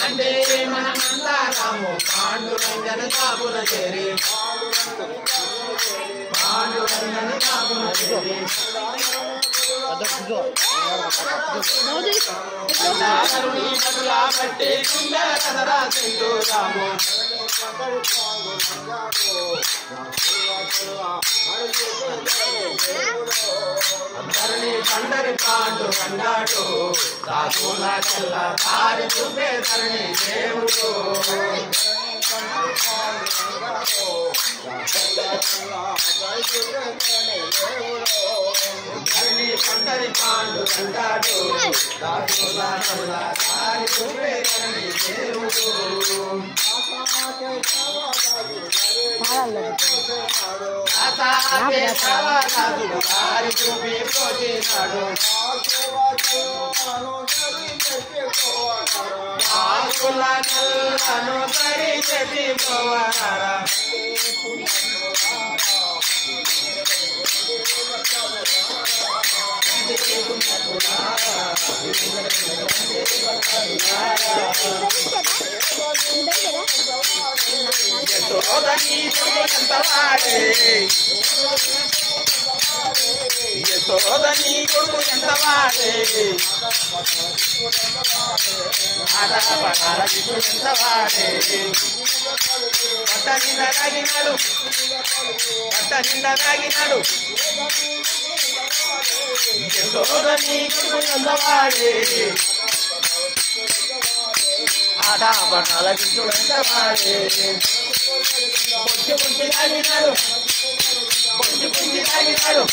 అంటే మనమంతా రాము పాండురంజన సాగుల చేరి పాండురంజన సాగుల చేరి సాగరుని బదులా పట్టి కుండ కదరా సింధు రాము అందరినీ పండరి పాండు అన్నాడు సాగుల చల్ల తారి చూపే ధరణి దేవుడు ధరణి పండరి పాండు అన్నాడు సాగుల చల్ల తారి చూపే ధరణి దేవుడు తారి చూపి పోచినాడు ఆకుల నల్లను తడి చెట్టి పోవనారా యశోదని ఎంత వాడే యశోదని కొడుకు ఎంత వాడే ఆడపడాల విష్ణు ఎంత వాడే పట్ట నిండా తాగినాడు పట్ట నిండా తాగినాడు యశోదని కొడుకు ఎంత వాడే ఆడపడాల విష్ణు ఎంత వాడే కొంచెం తాగినాడు కొంచెం తాగినాడు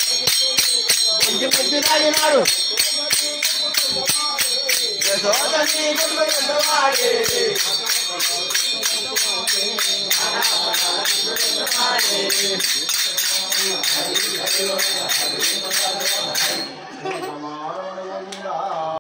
కొంచెం తాగినాడు యశోదని కొడుకు ఎంత వాడే ఆడపడాల విష్ణు ఎంత వాడే